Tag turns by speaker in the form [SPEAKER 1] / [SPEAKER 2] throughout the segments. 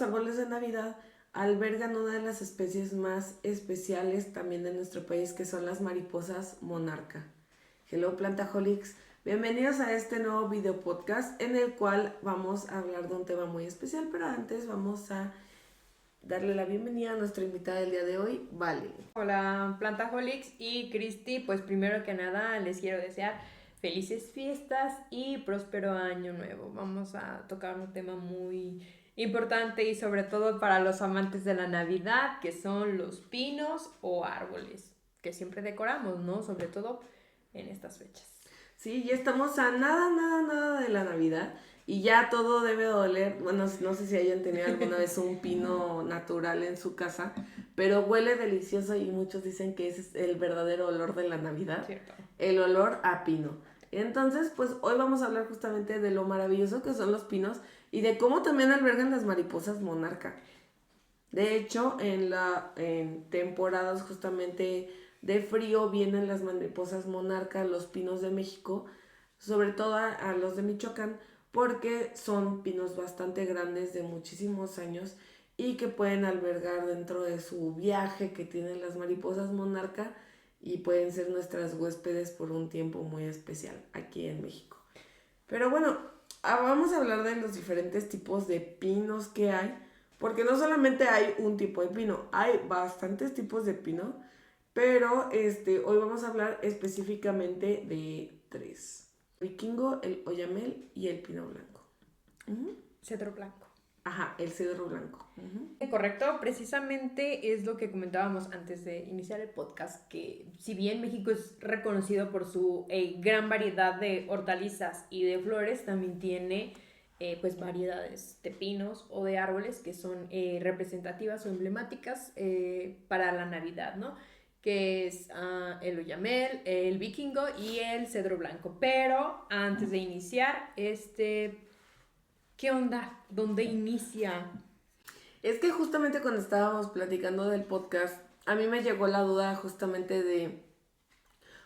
[SPEAKER 1] árboles de Navidad albergan una de las especies más especiales también de nuestro país, que son las mariposas monarca. Hello Plantaholics, bienvenidos a este nuevo video podcast en el cual vamos a hablar de un tema muy especial, pero antes vamos a darle la bienvenida a nuestra invitada del día de hoy, Vale.
[SPEAKER 2] Hola Plantaholics y Cristi, pues primero que nada les quiero desear felices fiestas y próspero año nuevo. Vamos a tocar un tema muy importante y sobre todo para los amantes de la Navidad, que son los pinos o árboles, que siempre decoramos, ¿no? Sobre todo en estas fechas.
[SPEAKER 1] Sí, ya estamos a nada de la Navidad y ya todo debe doler. Bueno, no sé si hayan tenido alguna vez un pino natural en su casa, pero huele delicioso y muchos dicen que ese es el verdadero olor de la Navidad.
[SPEAKER 2] Cierto.
[SPEAKER 1] El olor a pino. Entonces, pues hoy vamos a hablar justamente de lo maravilloso que son los pinos y de cómo también albergan las mariposas monarca. De hecho, en temporadas justamente de frío vienen las mariposas monarca, los pinos de México, sobre todo a los de Michoacán, porque son pinos bastante grandes de muchísimos años y que pueden albergar dentro de su viaje que tienen las mariposas monarca y pueden ser nuestras huéspedes por un tiempo muy especial aquí en México. Pero bueno, vamos a hablar de los diferentes tipos de pinos que hay, porque no solamente hay un tipo de pino, hay bastantes tipos de pino, pero hoy vamos a hablar específicamente de tres: vikingo, el oyamel y el pino blanco.
[SPEAKER 2] Cedro blanco.
[SPEAKER 1] Ajá, el cedro blanco.
[SPEAKER 2] Correcto, precisamente es lo que comentábamos antes de iniciar el podcast, que si bien México es reconocido por su gran variedad de hortalizas y de flores, también tiene pues variedades de pinos o de árboles que son representativas o emblemáticas para la Navidad, ¿no? Que es el oyamel, el vikingo y el cedro blanco. Pero antes de iniciar, ¿qué onda? ¿Dónde inicia?
[SPEAKER 1] Es que justamente cuando estábamos platicando del podcast, a mí me llegó la duda justamente de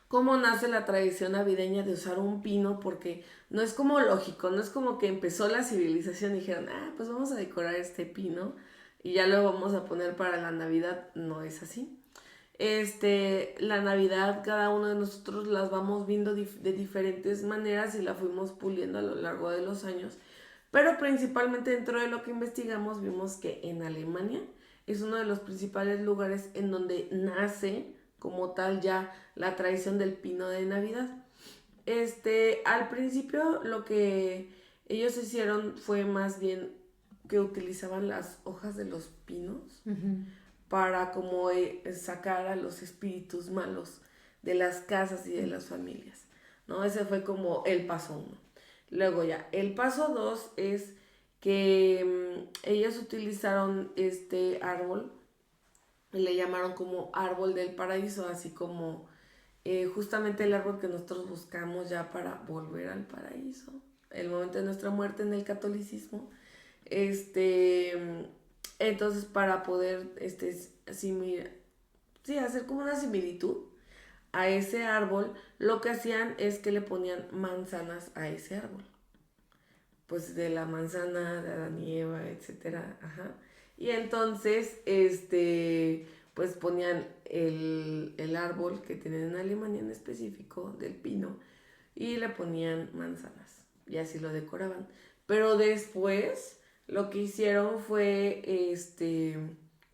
[SPEAKER 1] cómo nace la tradición navideña de usar un pino, porque no es como lógico, no es como que empezó la civilización y dijeron, pues vamos a decorar este pino y ya lo vamos a poner para la Navidad. No es así. La Navidad cada uno de nosotros las vamos viendo de diferentes maneras y la fuimos puliendo a lo largo de los años, pero principalmente dentro de lo que investigamos vimos que en Alemania es uno de los principales lugares en donde nace como tal ya la tradición del pino de Navidad. Al principio lo que ellos hicieron fue más bien que utilizaban las hojas de los pinos para como sacar a los espíritus malos de las casas y de las familias, ¿no? Ese fue como el paso 1. Luego ya, el paso 2 es que ellos utilizaron este árbol y le llamaron como árbol del paraíso, así como justamente el árbol que nosotros buscamos ya para volver al paraíso, el momento de nuestra muerte en el catolicismo. Entonces para poder hacer como una similitud a ese árbol, lo que hacían es que le ponían manzanas a ese árbol, pues de la manzana de Adán y Eva, etcétera, ajá. Y entonces, pues ponían el árbol que tienen en Alemania en específico, del pino, y le ponían manzanas, y así lo decoraban. Pero después, lo que hicieron fue,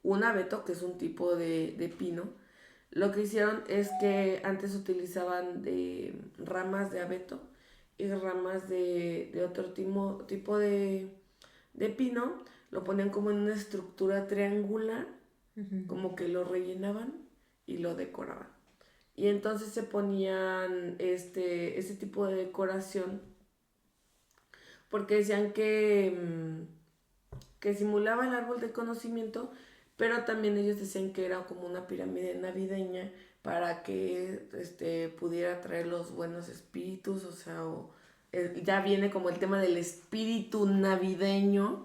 [SPEAKER 1] un abeto, que es un tipo de pino. Lo que hicieron es que antes utilizaban de ramas de abeto y ramas de otro tipo de pino, lo ponían como en una estructura triangular, como que lo rellenaban y lo decoraban. Y entonces se ponían ese tipo de decoración porque decían que simulaba el árbol de conocimiento, pero también ellos decían que era como una pirámide navideña para que pudiera traer los buenos espíritus, o sea, ya viene como el tema del espíritu navideño.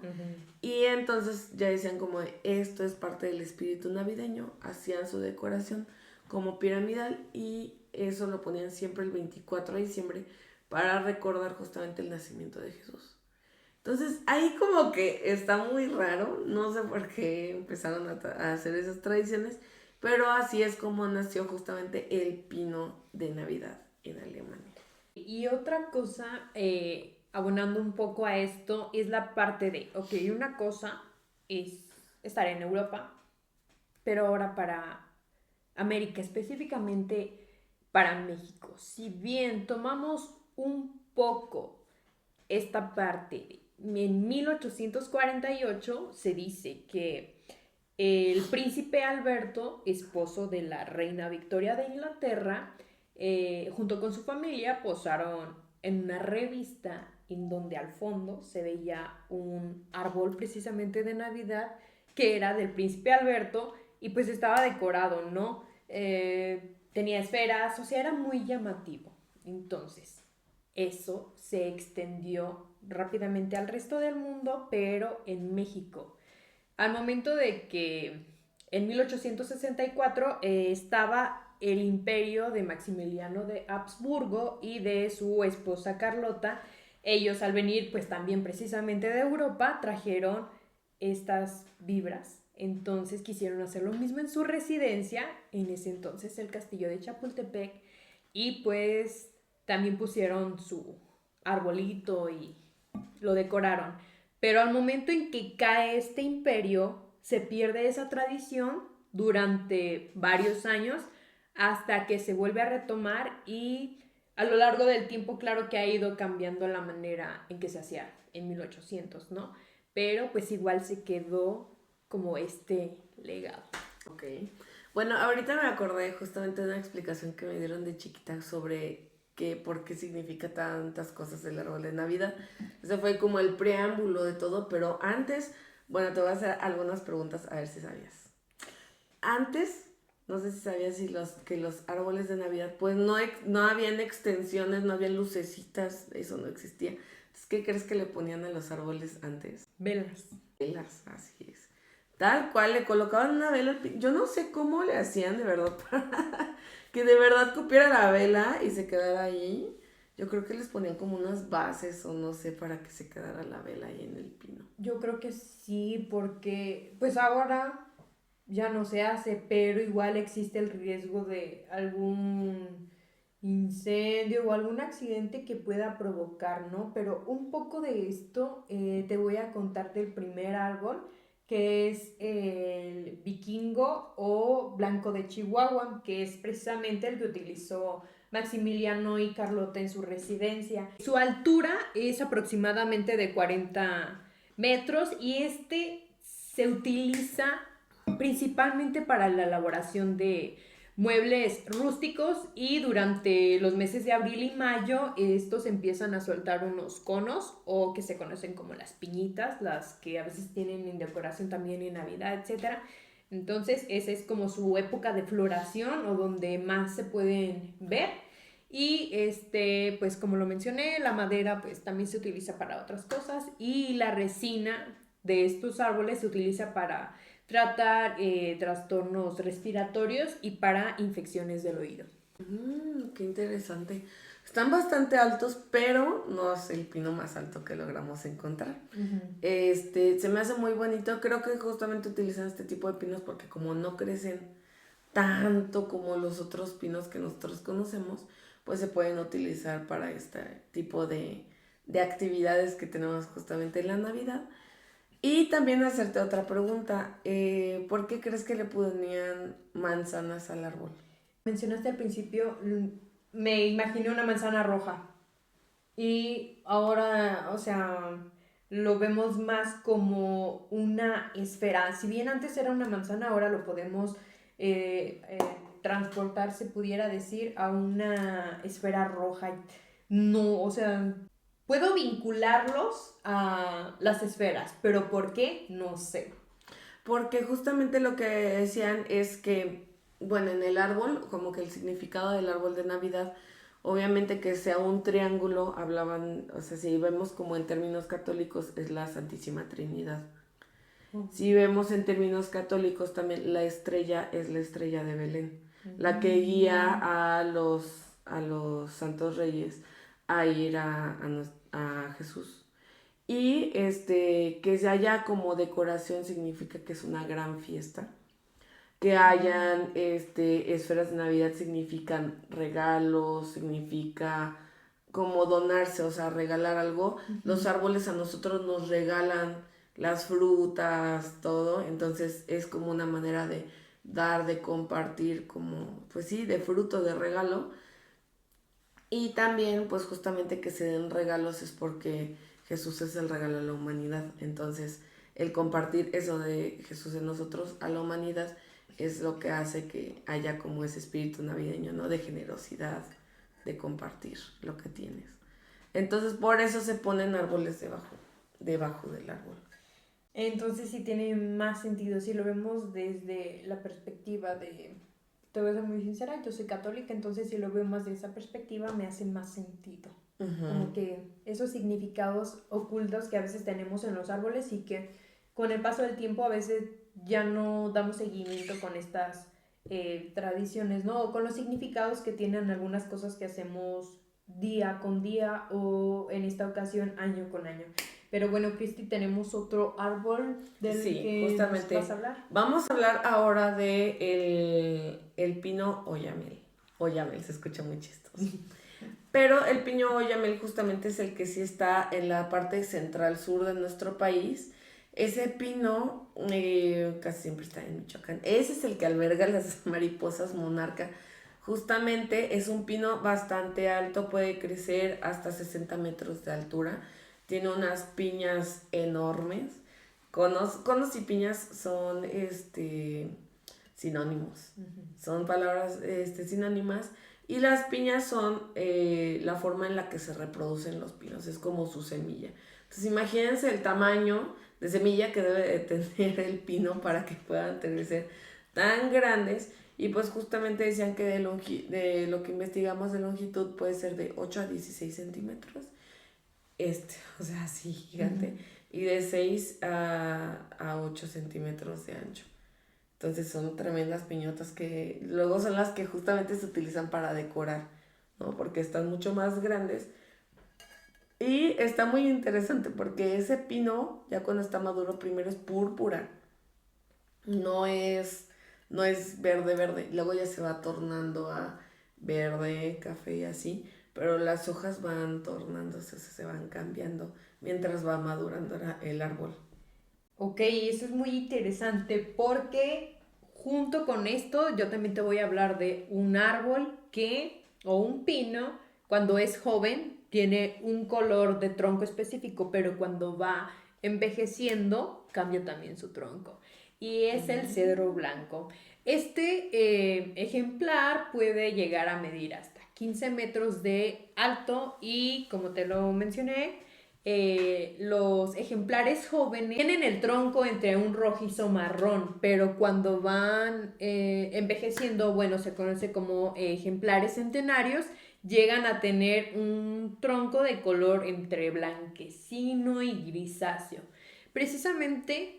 [SPEAKER 1] Y entonces ya decían como esto es parte del espíritu navideño, hacían su decoración como piramidal y eso lo ponían siempre el 24 de diciembre para recordar justamente el nacimiento de Jesús. Entonces, ahí como que está muy raro, no sé por qué empezaron a hacer esas tradiciones, pero así es como nació justamente el pino de Navidad en Alemania.
[SPEAKER 2] Y otra cosa, abonando un poco a esto, es la parte de, ok, una cosa es estar en Europa, pero ahora para América, específicamente para México. Si bien tomamos un poco esta parte, en 1848 se dice que el príncipe Alberto, esposo de la reina Victoria de Inglaterra, junto con su familia, posaron en una revista en donde al fondo se veía un árbol precisamente de Navidad que era del príncipe Alberto y pues estaba decorado, ¿no? Tenía esferas, o sea, era muy llamativo. Entonces, eso se extendió rápidamente al resto del mundo, pero en México al momento de que en 1864 estaba el imperio de Maximiliano de Habsburgo y de su esposa Carlota. Ellos al venir pues también precisamente de Europa trajeron estas vibras. Entonces quisieron hacer lo mismo en su residencia, en ese entonces el castillo de Chapultepec, y pues también pusieron su arbolito y lo decoraron. Pero al momento en que cae este imperio, se pierde esa tradición durante varios años hasta que se vuelve a retomar y a lo largo del tiempo, claro que ha ido cambiando la manera en que se hacía en 1800, ¿no? Pero pues igual se quedó como este legado.
[SPEAKER 1] Ok. Bueno, ahorita me acordé justamente de una explicación que me dieron de chiquita sobre por qué significa tantas cosas el árbol de Navidad. Ese fue como el preámbulo de todo, pero antes, bueno, te voy a hacer algunas preguntas a ver si sabías. Antes, no sé si sabías que los árboles de Navidad, pues no habían extensiones, no habían lucecitas, eso no existía. Entonces, ¿qué crees que le ponían a los árboles antes?
[SPEAKER 2] Velas.
[SPEAKER 1] Velas, así es. Tal cual, le colocaban una vela. Yo no sé cómo le hacían de verdad para que de verdad cupiera la vela y se quedara ahí. Yo creo que les ponían como unas bases o no sé para que se quedara la vela ahí en el pino.
[SPEAKER 2] Yo creo que sí, porque pues ahora ya no se hace, pero igual existe el riesgo de algún incendio o algún accidente que pueda provocar, ¿no? Pero un poco de esto te voy a contar del primer árbol, que es el vikingo o blanco de Chihuahua, que es precisamente el que utilizó Maximiliano y Carlota en su residencia. Su altura es aproximadamente de 40 metros y este se utiliza principalmente para la elaboración de muebles rústicos y durante los meses de abril y mayo estos empiezan a soltar unos conos o que se conocen como las piñitas, las que a veces tienen en decoración también en Navidad, etcétera. Entonces esa es como su época de floración o donde más se pueden ver. Y pues como lo mencioné, la madera pues también se utiliza para otras cosas y la resina de estos árboles se utiliza para tratar trastornos respiratorios y para infecciones del oído.
[SPEAKER 1] Qué interesante. Están bastante altos, pero no es el pino más alto que logramos encontrar. Se me hace muy bonito. Creo que justamente utilizan este tipo de pinos porque como no crecen tanto como los otros pinos que nosotros conocemos, pues se pueden utilizar para este tipo de actividades que tenemos justamente en la Navidad. Y también hacerte otra pregunta. ¿Por qué crees que le ponían manzanas al árbol?
[SPEAKER 2] Mencionaste al principio, me imaginé una manzana roja y ahora, o sea, lo vemos más como una esfera. Si bien antes era una manzana, ahora lo podemos transportar, se pudiera decir, a una esfera roja. No, o sea, puedo vincularlos a las esferas, pero ¿por qué? No sé.
[SPEAKER 1] Porque justamente lo que decían es que, bueno, en el árbol, como que el significado del árbol de Navidad, obviamente que sea un triángulo, hablaban, o sea, si vemos como en términos católicos, es la Santísima Trinidad. Si vemos en términos católicos también, la estrella es la estrella de Belén, la que guía a los santos reyes a ir a Jesús. Y que se haya como decoración significa que es una gran fiesta. Que hayan esferas de Navidad significan regalos, significa como donarse, o sea, regalar algo. Los árboles a nosotros nos regalan las frutas, todo, entonces es como una manera de dar, de compartir, como, pues sí, de fruto, de regalo. Y también, pues justamente que se den regalos es porque Jesús es el regalo a la humanidad. Entonces, el compartir eso de Jesús en nosotros a la humanidad es lo que hace que haya como ese espíritu navideño, ¿no? De generosidad, de compartir lo que tienes. Entonces, por eso se ponen árboles debajo del árbol.
[SPEAKER 2] Entonces sí tiene más sentido si lo vemos desde la perspectiva de, te voy a ser muy sincera, yo soy católica, entonces si lo veo más de esa perspectiva me hace más sentido. Como que esos significados ocultos que a veces tenemos en los árboles y que con el paso del tiempo a veces ya no damos seguimiento con estas tradiciones, ¿no? O con los significados que tienen algunas cosas que hacemos día con día o en esta ocasión año con año. Pero bueno, Cristi, tenemos otro árbol del que
[SPEAKER 1] justamente
[SPEAKER 2] nos vas a hablar.
[SPEAKER 1] Vamos a hablar ahora de el pino oyamel. Oyamel, se escucha muy chistoso. Pero el pino oyamel justamente es el que sí está en la parte central sur de nuestro país. Ese pino casi siempre está en Michoacán. Ese es el que alberga las mariposas monarca. Justamente es un pino bastante alto, puede crecer hasta 60 metros de altura. Tiene unas piñas enormes. Conos y piñas son sinónimos. Son palabras sinónimas. Y las piñas son la forma en la que se reproducen los pinos. Es como su semilla. Entonces imagínense el tamaño de semilla que debe de tener el pino para que puedan crecer tan grandes. Y pues justamente decían que de lo que investigamos de longitud puede ser de 8 a 16 centímetros. O sea, sí, gigante. Y de 6 a 8 centímetros de ancho. Entonces son tremendas piñotas que luego son las que justamente se utilizan para decorar, ¿no? Porque están mucho más grandes. Y está muy interesante porque ese pino, ya cuando está maduro, primero es púrpura. No es, no es verde, verde. Luego ya se va tornando a verde, café y así. Pero las hojas van tornándose, se van cambiando mientras va madurando el árbol.
[SPEAKER 2] Ok, eso es muy interesante porque junto con esto yo también te voy a hablar de un árbol o un pino, cuando es joven, tiene un color de tronco específico, pero cuando va envejeciendo, cambia también su tronco. Y es el cedro blanco. Este ejemplar puede llegar a medir hasta 15 metros de alto y, como te lo mencioné, los ejemplares jóvenes tienen el tronco entre un rojizo marrón, pero cuando van envejeciendo, bueno, se conoce como ejemplares centenarios, llegan a tener un tronco de color entre blanquecino y grisáceo. Precisamente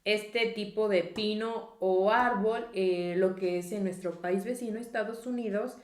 [SPEAKER 2] este tipo de pino o árbol, lo que es en nuestro país vecino, Estados Unidos,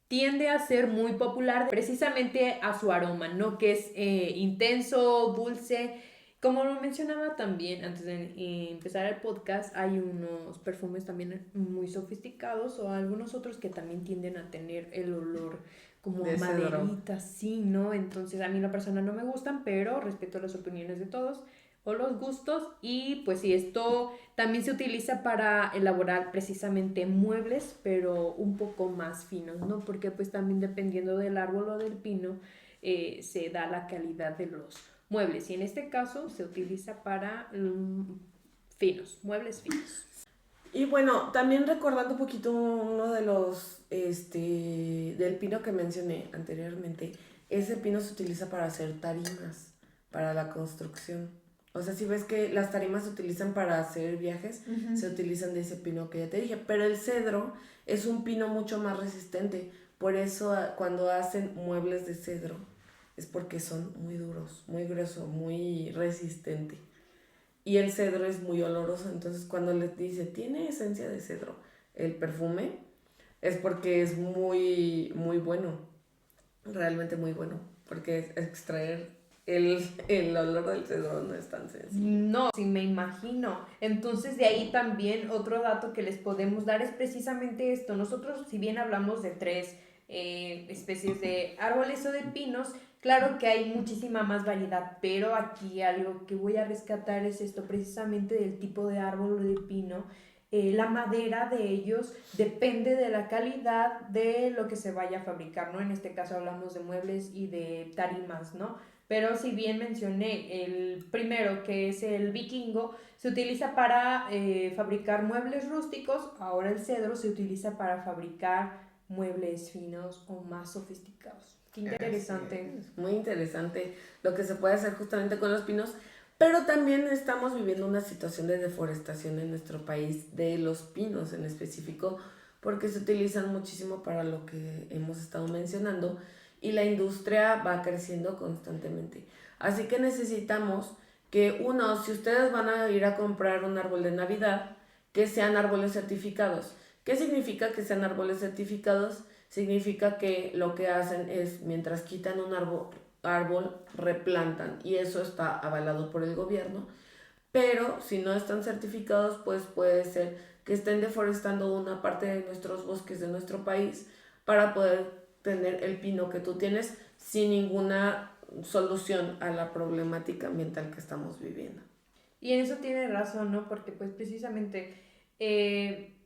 [SPEAKER 2] tiende a ser muy popular precisamente a su aroma, ¿no? Que es intenso, dulce. Como lo mencionaba también antes de empezar el podcast, hay unos perfumes también muy sofisticados o algunos otros que también tienden a tener el olor como a maderita, sí, ¿no? Entonces a mí en lo personal no me gustan, pero respeto las opiniones de todos o los gustos y pues sí, esto también se utiliza para elaborar precisamente muebles, pero un poco más finos, ¿no? Porque pues también dependiendo del árbol o del pino se da la calidad de los muebles y en este caso se utiliza para finos, muebles finos.
[SPEAKER 1] Y bueno, también recordando un poquito uno de los, del pino que mencioné anteriormente, ese pino se utiliza para hacer tarimas, para la construcción. O sea, si ves que las tarimas se utilizan para hacer viajes, se utilizan de ese pino que ya te dije. Pero el cedro es un pino mucho más resistente. Por eso cuando hacen muebles de cedro es porque son muy duros, muy gruesos, muy resistente. Y el cedro es muy oloroso, entonces cuando les dice, tiene esencia de cedro, el perfume, es porque es muy, muy bueno, realmente muy bueno, porque extraer el olor del cedro no es tan sencillo.
[SPEAKER 2] No, sí me imagino. Entonces de ahí también otro dato que les podemos dar es precisamente esto. Nosotros, si bien hablamos de 3 especies de árboles o de pinos, claro que hay muchísima más variedad, pero aquí algo que voy a rescatar es esto, precisamente del tipo de árbol o de pino. La madera de ellos depende de la calidad de lo que se vaya a fabricar, ¿no? En este caso hablamos de muebles y de tarimas, ¿no? Pero si bien mencioné el primero, que es el vikingo, se utiliza para fabricar muebles rústicos, ahora el cedro se utiliza para fabricar muebles finos o más sofisticados. Qué interesante.
[SPEAKER 1] Es muy interesante lo que se puede hacer justamente con los pinos, pero también estamos viviendo una situación de deforestación en nuestro país, de los pinos en específico, porque se utilizan muchísimo para lo que hemos estado mencionando y la industria va creciendo constantemente. Así que necesitamos que si ustedes van a ir a comprar un árbol de Navidad, que sean árboles certificados. ¿Qué significa que sean árboles certificados? Significa que lo que hacen es, mientras quitan un árbol, replantan, y eso está avalado por el gobierno. Pero si no están certificados, pues puede ser que estén deforestando una parte de nuestros bosques de nuestro país para poder tener el pino que tú tienes sin ninguna solución a la problemática ambiental que estamos viviendo.
[SPEAKER 2] Y en eso tiene razón, ¿no? Porque pues precisamente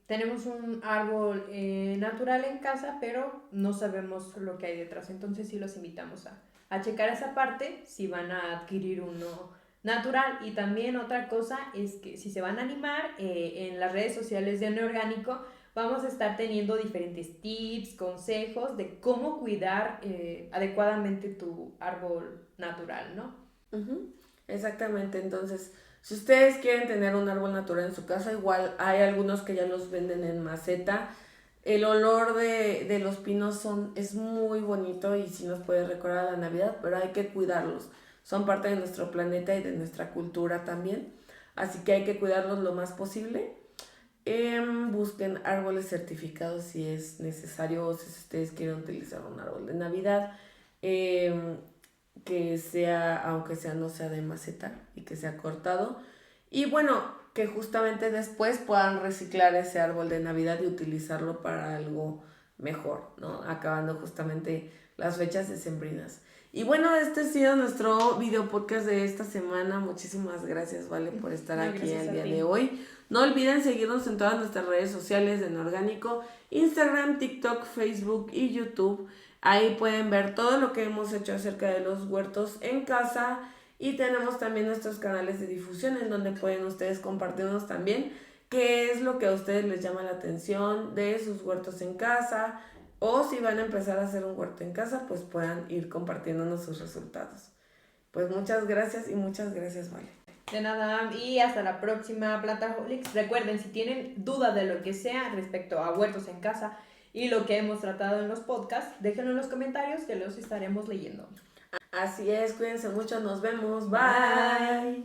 [SPEAKER 2] tenemos un árbol natural en casa, pero no sabemos lo que hay detrás. Entonces sí los invitamos a checar esa parte si van a adquirir uno natural. Y también otra cosa es que si se van a animar en las redes sociales de Neorgánico, vamos a estar teniendo diferentes tips, consejos de cómo cuidar adecuadamente tu árbol natural, ¿no?
[SPEAKER 1] Exactamente, entonces, si ustedes quieren tener un árbol natural en su casa, igual hay algunos que ya los venden en maceta. El olor de los pinos es muy bonito y sí nos puede recordar a la Navidad, pero hay que cuidarlos. Son parte de nuestro planeta y de nuestra cultura también, así que hay que cuidarlos lo más posible. Busquen árboles certificados si es necesario, o si ustedes quieren utilizar un árbol de Navidad, que sea, aunque sea no sea de maceta y que sea cortado. Y bueno, que justamente después puedan reciclar ese árbol de Navidad y utilizarlo para algo mejor, ¿no? Acabando justamente las fechas decembrinas. Y bueno, este ha sido nuestro video podcast de esta semana. Muchísimas gracias, Vale, por estar aquí el día de hoy. No olviden seguirnos en todas nuestras redes sociales de Neorgánico, Instagram, TikTok, Facebook y YouTube. Ahí pueden ver todo lo que hemos hecho acerca de los huertos en casa. Y tenemos también nuestros canales de difusión en donde pueden ustedes compartirnos también qué es lo que a ustedes les llama la atención de sus huertos en casa. O si van a empezar a hacer un huerto en casa, pues puedan ir compartiéndonos sus resultados. Pues muchas gracias y muchas gracias, Vale.
[SPEAKER 2] De nada, y hasta la próxima, Plantaholics. Recuerden, si tienen duda de lo que sea respecto a huertos en casa y lo que hemos tratado en los podcasts, déjenlo en los comentarios que los estaremos leyendo.
[SPEAKER 1] Así es, cuídense mucho, nos vemos, bye.